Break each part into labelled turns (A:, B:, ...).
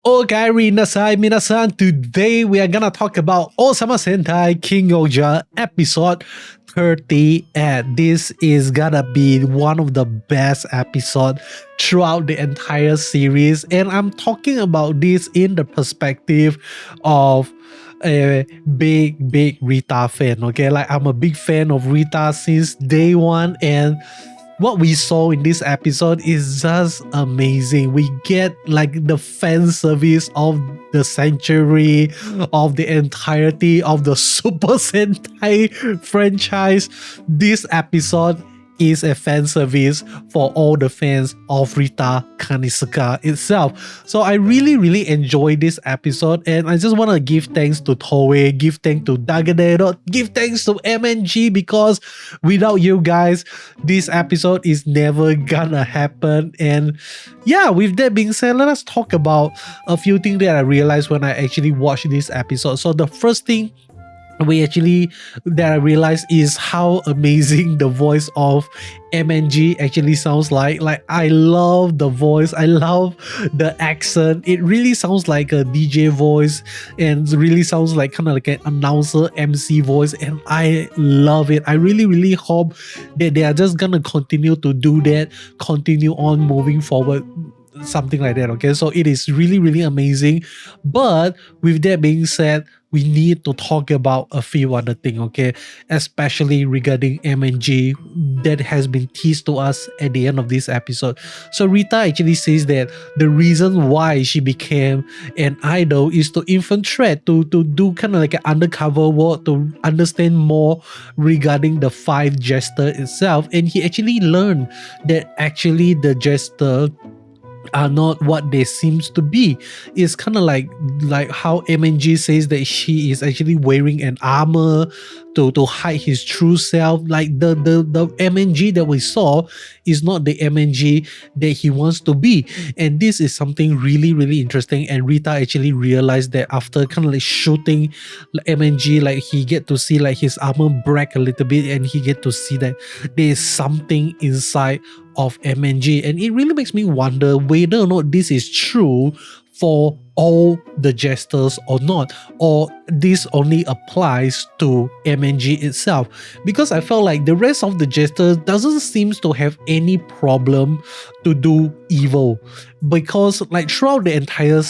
A: Okay, minasan. Today we are gonna talk about Ohsama Sentai King-Ohger episode 30, and this is gonna be one of the best episodes throughout the entire series. And I'm talking about this in the perspective of a big Rita fan. Okay, like I'm a big fan of Rita since day one, and what we saw in this episode is just amazing. We get like the fan service of the century, of the entirety of the Super Sentai franchise. This episode is a fan service for all the fans of Rita Kanisuka itself. So I really enjoyed this episode, and I just want to give thanks to Toei, give thanks to Dagadero, give thanks to MNG, because without you guys, this episode is never gonna happen. And yeah, with that being said, let us talk about a few things that I realized when I actually watched this episode. So the first thing that I realized is how amazing the voice of MNG actually sounds like. Like, I love the voice, I love the accent. It really sounds like a DJ voice, and really sounds like kind of like an announcer MC voice, and I love it. I really hope that they are just gonna continue to do that, continue on moving forward, something like that. Okay, so it is really amazing. But with that being said, we need to talk about a few other things, okay, especially regarding MNG that has been teased to us at the end of this episode. So Rita actually says that the reason why she became an idol is to infiltrate, to do kind of like an undercover work, to understand more regarding the five jester itself. And he actually learned that actually the jester are not what they seems to be. It's kind of like how MNG says that she is actually wearing an armor to hide his true self. Like the MNG that we saw is not the MNG that he wants to be. And this is something really interesting. And Rita actually realized that after kind of like shooting MNG, like he get to see like his armor break a little bit, and he get to see that there is something inside of MNG. And it really makes me wonder whether or not this is true for all the jesters or not, or this only applies to MNG itself. Because I felt like the rest of the jesters doesn't seem to have any problem to do evil, because like throughout the entire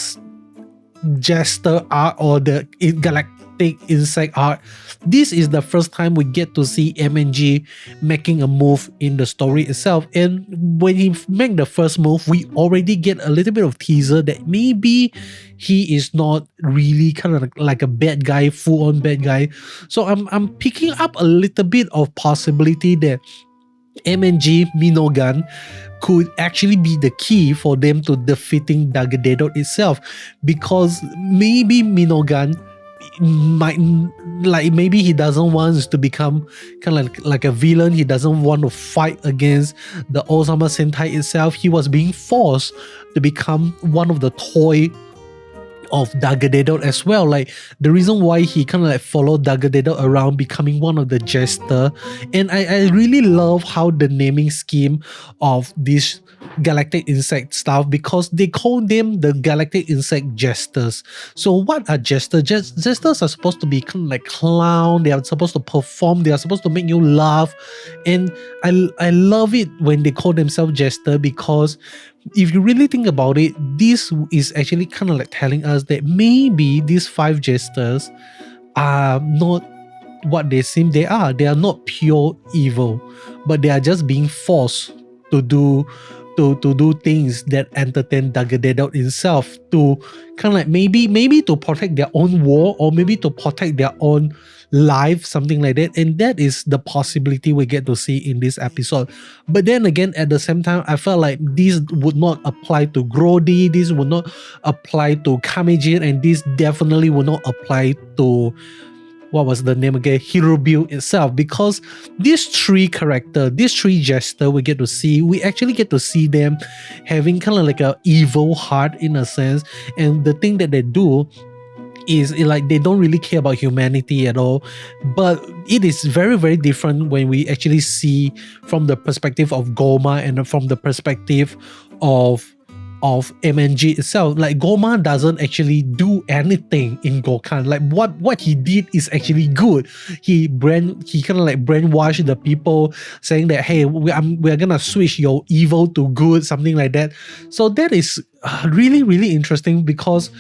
A: jester arc or the galactic insect arc, this is the first time we get to see MNG making a move in the story itself. And when he make the first move, we already get a little bit of teaser that maybe he is not really kind of like a bad guy, full-on bad guy. So I'm picking up a little bit of possibility that MNG Minogan could actually be the key for them to defeating Dagadero itself, because maybe Minogan might, like, maybe he doesn't want to become kind of like a villain. He doesn't want to fight against the Ohsama Sentai itself. He was being forced to become one of the toy of Dagadero as well. Like, the reason why he kind of like followed Dagadero around, becoming one of the jester. And I really love how the naming scheme of this galactic insect stuff, because they call them the galactic insect jesters. So what are jesters? Jesters are supposed to be kind of like clown. They are supposed to perform, they are supposed to make you laugh. And I love it when they call themselves jester, because if you really think about it, this is actually kind of like telling us that maybe these five jesters are not what they seem they are. They are not pure evil, but they are just being forced to do things that entertain Dagadero himself, to kind of like maybe to protect their own war, or maybe to protect their own life, something like that. And that is the possibility we get to see in this episode. But then again, at the same time, I felt like this would not apply to Grody, this would not apply to Kamijin, and this definitely would not apply to, what was the name again, Hirobu itself, because these three characters, these three jester we actually get to see them having kind of like a evil heart in a sense. And the thing that they do is like they don't really care about humanity at all. But it is very different when we actually see from the perspective of Goma and from the perspective of of MNG itself. Like Goma doesn't actually do anything in Gokhan. Like what he did is actually good. He kind of like brainwashed the people, saying that hey, we're gonna switch your evil to good, something like that. So that is really really interesting, because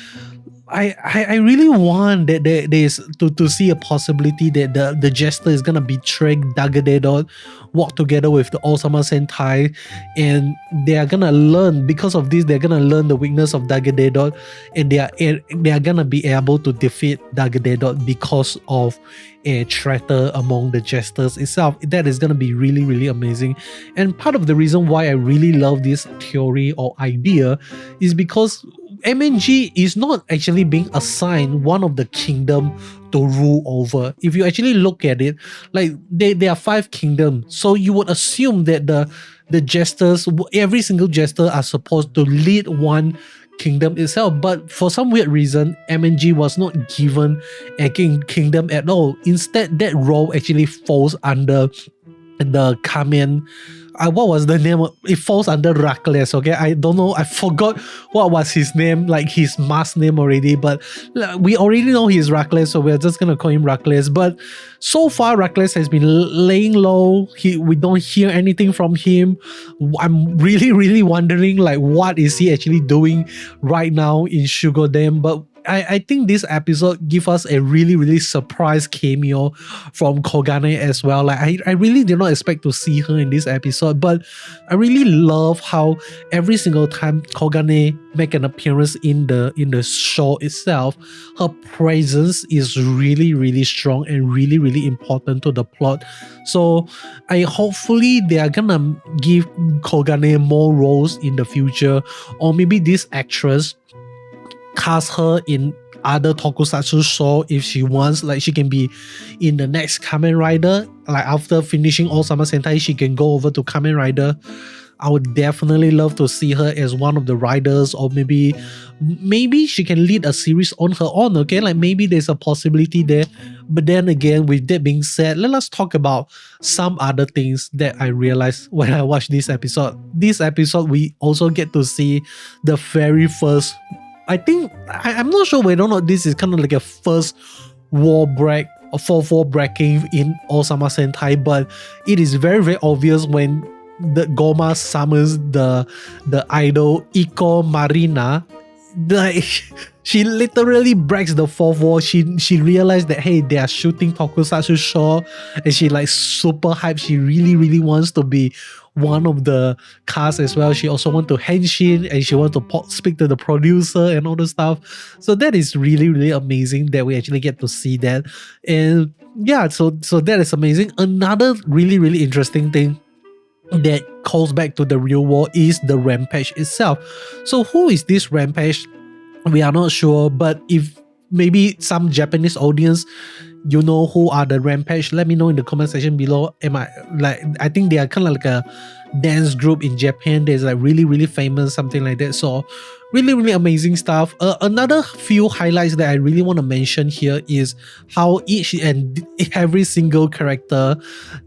A: I really want that there's to see a possibility that the jester is gonna betray Dagadedot, walk together with the Ohsama Sentai, and they are gonna learn, because of this, they're gonna learn the weakness of Dagadedot, and they are gonna be able to defeat Dagadedot because of a traitor among the jesters itself. That is gonna be really really amazing. And part of the reason why I really love this theory or idea is because MNG is not actually being assigned one of the kingdom to rule over. If you actually look at it, like there are 5 kingdoms, so you would assume that the jesters, every single jester, are supposed to lead one kingdom itself. But for some weird reason, MNG was not given a kingdom at all. Instead, that role actually falls under the Kamen. What was the name? It falls under Rakles, okay? I don't know. I forgot what was his name, like his mask name already, but we already know he's Rakles, so we're just gonna call him Rakles. But so far, Rakles has been laying low. We don't hear anything from him. I'm really, really wondering, like, what is he actually doing right now in Sugar Dam? But I think this episode give us a really really surprise cameo from Kogane as well. Like I really did not expect to see her in this episode, but I really love how every single time Kogane make an appearance in the show itself, her presence is really really strong and really really important to the plot. So hopefully they are gonna give Kogane more roles in the future, or maybe this actress cast her in other tokusatsu show if she wants. Like she can be in the next Kamen Rider. Like after finishing Ohsama Sentai, she can go over to Kamen Rider. I would definitely love to see her as one of the riders, or maybe she can lead a series on her own, okay? Like maybe there's a possibility there. But then again, with that being said, let us talk about some other things that I realized when I watched this episode. This episode, we also get to see the very first, I think, I'm not sure whether or not this is kind of like a first wall break or fourth wall breaking in Ohsama Sentai, but it is very very obvious when the Goma summons the idol Iko Marina. Like she literally breaks the fourth wall. She realized that hey, they are shooting tokusatsu show, and she like super hyped. She really really wants to be one of the cast as well. She also want to henshin, and she want to speak to the producer and all the stuff. So that is really really amazing that we actually get to see that. And yeah, so that is amazing. Another really really interesting thing that calls back to the real world is the Rampage itself. So who is this Rampage? We are not sure, but if maybe some Japanese audience, you know who are the Rampage, let me know in the comment section below. I think they are kind of like a dance group in Japan. There's like really really famous, something like that. So really really amazing stuff. Another few highlights that I really want to mention here is how each and every single character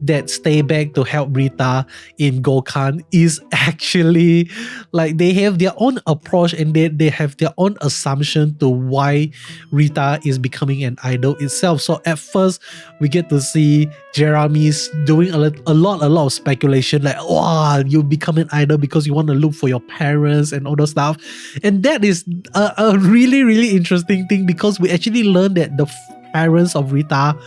A: that stay back to help Rita in Gokhan is actually like they have their own approach, and they have their own assumption to why Rita is becoming an idol itself. So at first we get to see Jeremy's doing a lot of speculation, like wow, you become an idol because you want to look for your parents and all that stuff. And that is a really really interesting thing, because we actually learn that the parents of Rita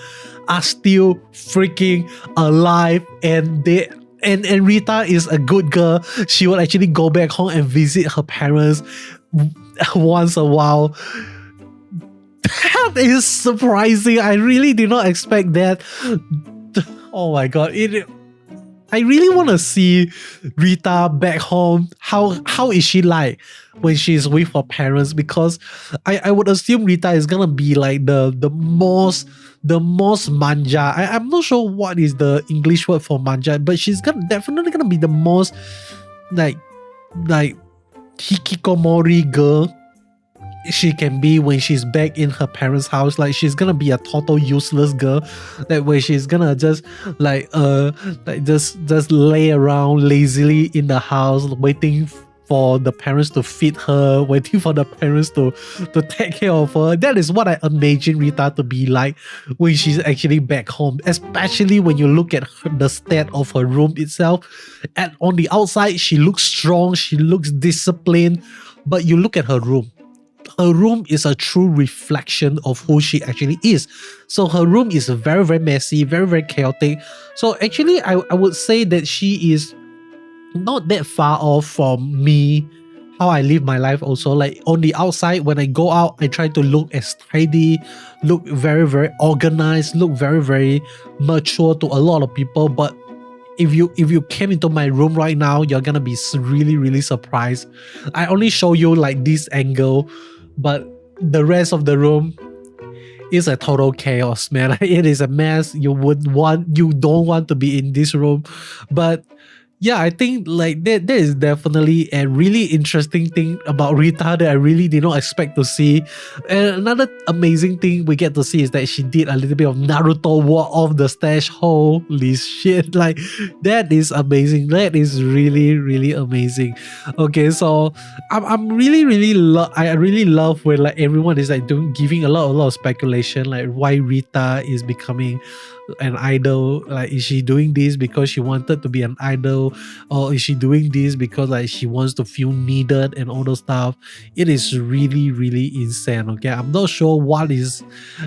A: are still freaking alive, and Rita is a good girl. She will actually go back home and visit her parents once a while. That is surprising. I really did not expect that. Oh my god, I really want to see Rita back home. How is she like when she's with her parents? Because I would assume Rita is gonna be like the most manja. I'm not sure what is the English word for manja, but she's definitely gonna be the most like hikikomori girl she can be when she's back in her parents' house. Like she's gonna be a total useless girl, that way she's gonna just just lay around lazily in the house waiting for the parents to feed her, waiting for the parents to take care of her. That is what I imagine Rita to be like when she's actually back home, especially when you look at the state of her room itself. And on the outside, she looks strong, she looks disciplined, but you look at her room. Her room is a true reflection of who she actually is. So her room is very, very messy, very, very chaotic. So actually, I would say that she is not that far off from me, how I live my life also. Like on the outside, when I go out, I try to look as tidy, look very, very organized, look very, very mature to a lot of people. But if you came into my room right now, you're gonna be really, really surprised. I only show you like this angle, but the rest of the room is a total chaos, man. It is a mess. You don't want to be in this room. But yeah, I think like that is definitely a really interesting thing about Rita that I really did not expect to see. And another amazing thing we get to see is that she did a little bit of Naruto War of the Stash. Holy shit, like that is amazing. That is really, really amazing. Okay, so I'm really, I really love when like everyone is like giving a lot of speculation, like why Rita is becoming an idol. Like, is she doing this because she wanted to be an idol, or is she doing this because like she wants to feel needed and all those stuff? It is really, really insane. Okay, I'm not sure what is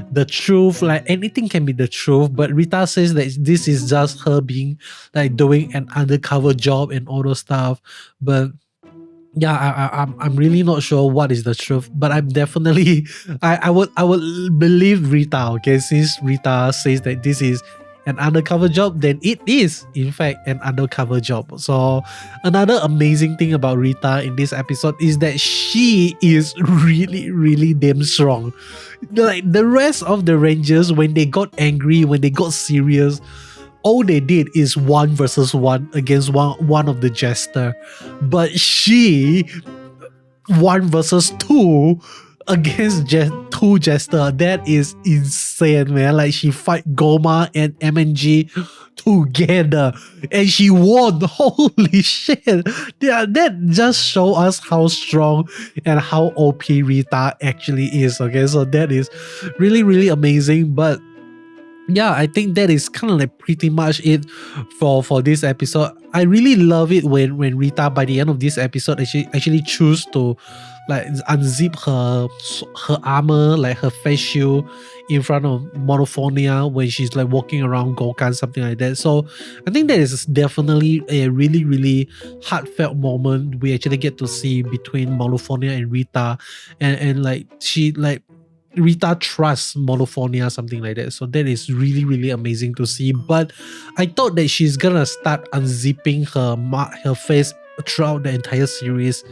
A: the truth. Like anything can be the truth, but Rita says that this is just her being like doing an undercover job and all those stuff. But yeah, I'm really not sure what is the truth, but I'm definitely I would believe Rita. Okay, since Rita says that this is an undercover job, then it is in fact an undercover job. So another amazing thing about Rita in this episode is that she is really, really damn strong. Like the rest of the Rangers, when they got angry, when they got serious, all they did is 1 versus 1 against one of the jester. But she 1 versus 2 against 2 jester. That is insane, man. Like she fight Goma and MNG together and she won. Holy shit. Yeah, that just show us how strong and how OP Rita actually is. Okay, so that is really, really amazing. But yeah, I think that is kind of like pretty much it for this episode. I really love it when Rita by the end of this episode actually choose to like unzip her armor, like her face shield in front of Monophonia when she's like walking around Gokan, something like that. So I think that is definitely a really, really heartfelt moment we actually get to see between Monophonia and Rita, and like she like Rita trusts Monophonia, something like that. So that is really, really amazing to see. But I thought that she's gonna start unzipping her face throughout the entire series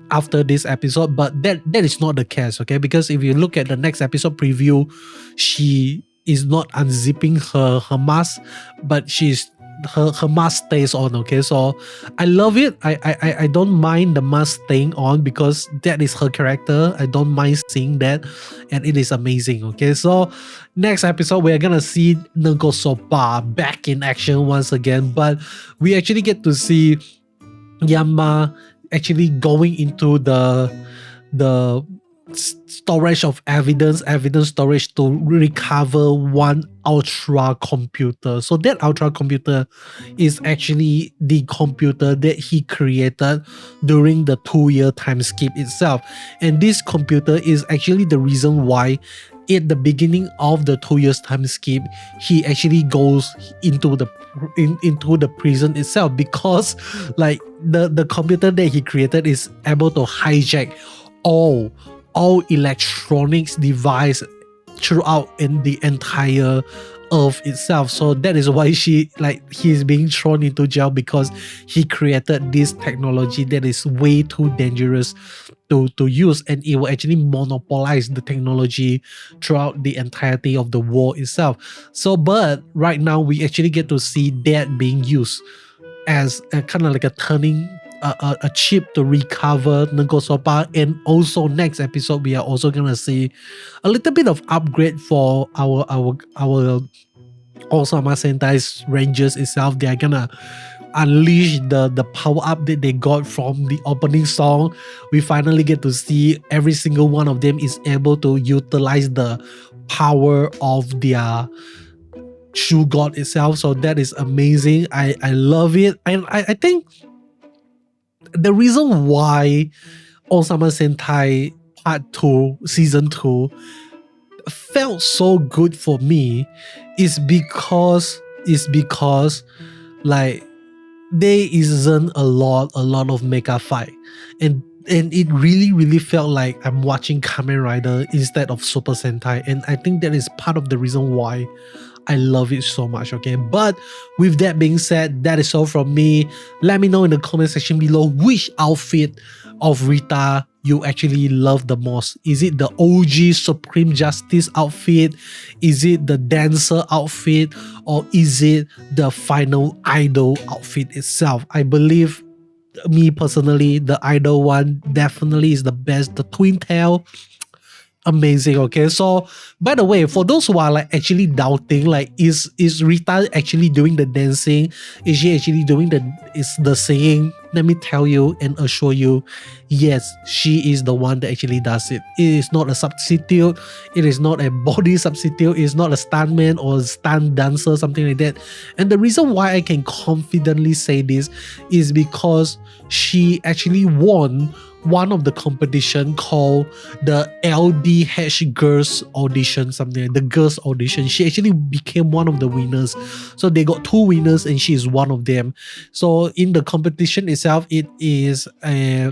A: after this episode, but that is not the case. Okay, because if you look at the next episode preview, she is not unzipping her mask, but her mask stays on. Okay, so I love it. I don't mind the mask staying on because that is her character. I don't mind seeing that, and it is amazing. Okay, so next episode we're gonna see Nagosoba back in action once again, but we actually get to see Yama actually going into the storage of evidence storage to recover one ultra computer. So that ultra computer is actually the computer that he created during the 2-year time skip itself, and this computer is actually the reason why at the beginning of the 2 years time skip he actually goes into the prison itself, because like the computer that he created is able to hijack all electronics device throughout in the entire Earth itself. So that is why he's being thrown into jail, because he created this technology that is way too dangerous to use, and it will actually monopolize the technology throughout the entirety of the war itself. So but right now we actually get to see that being used as a kind of like a turning a chip to recover Nagosoba. And also next episode we are also gonna see a little bit of upgrade for our Ohsama Sentai's Rangers itself. They are gonna unleash the power up that they got from the opening song. We finally get to see every single one of them is able to utilize the power of their true god itself. So that is amazing. I love it. And I think the reason why Ohsama Sentai Part 2, Season 2 felt so good for me is because like there isn't a lot of mecha fight, and it really felt like I'm watching Kamen Rider instead of Super Sentai, and I think that is part of the reason why I love it so much. Okay, but with that being said, that is all from me. Let me know in the comment section below which outfit of Rita you actually love the most. Is it the OG Supreme Justice outfit? Is it the dancer outfit? Or is it the final idol outfit itself? I believe, me personally, the idol one definitely is the best. The twin tail, amazing. Okay, so by the way, for those who are like actually doubting, like is Rita actually doing the dancing? Is she actually doing the singing? Let me tell you and assure you, yes, she is the one that actually does it. It is not a substitute. It is not a body substitute. It is not a stuntman or a stunt dancer, something like that. And the reason why I can confidently say this is because she actually won one of the competition called the LDH Girls Audition, something like the Girls Audition. She actually became one of the winners. So they got 2 winners and she is one of them. So in the competition itself, it is there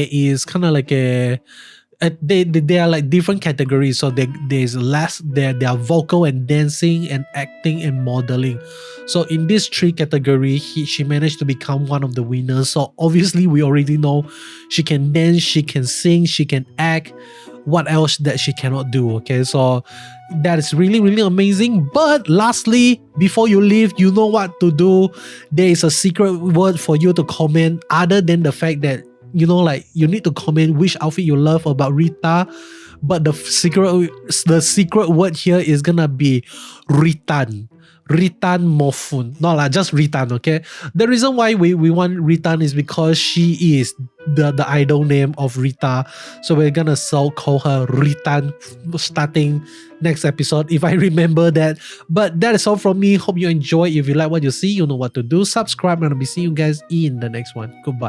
A: is kind of like they are like different categories. So there are vocal and dancing and acting and modeling. So in these 3 categories, she managed to become one of the winners. So obviously we already know she can dance, she can sing, she can act. What else that she cannot do? Okay, so that is really amazing. But lastly, before you leave, you know what to do. There is a secret word for you to comment, other than the fact that, you know, like you need to comment which outfit you love about Rita. But the secret word here is gonna be Ritan. Ritan Mofun. Not like just Ritan, okay? The reason why we want Ritan is because she is the idol name of Rita. So we're gonna call her Ritan starting next episode, if I remember that. But that is all from me. Hope you enjoy. If you like what you see, you know what to do. Subscribe, and I'll be seeing you guys in the next one. Goodbye.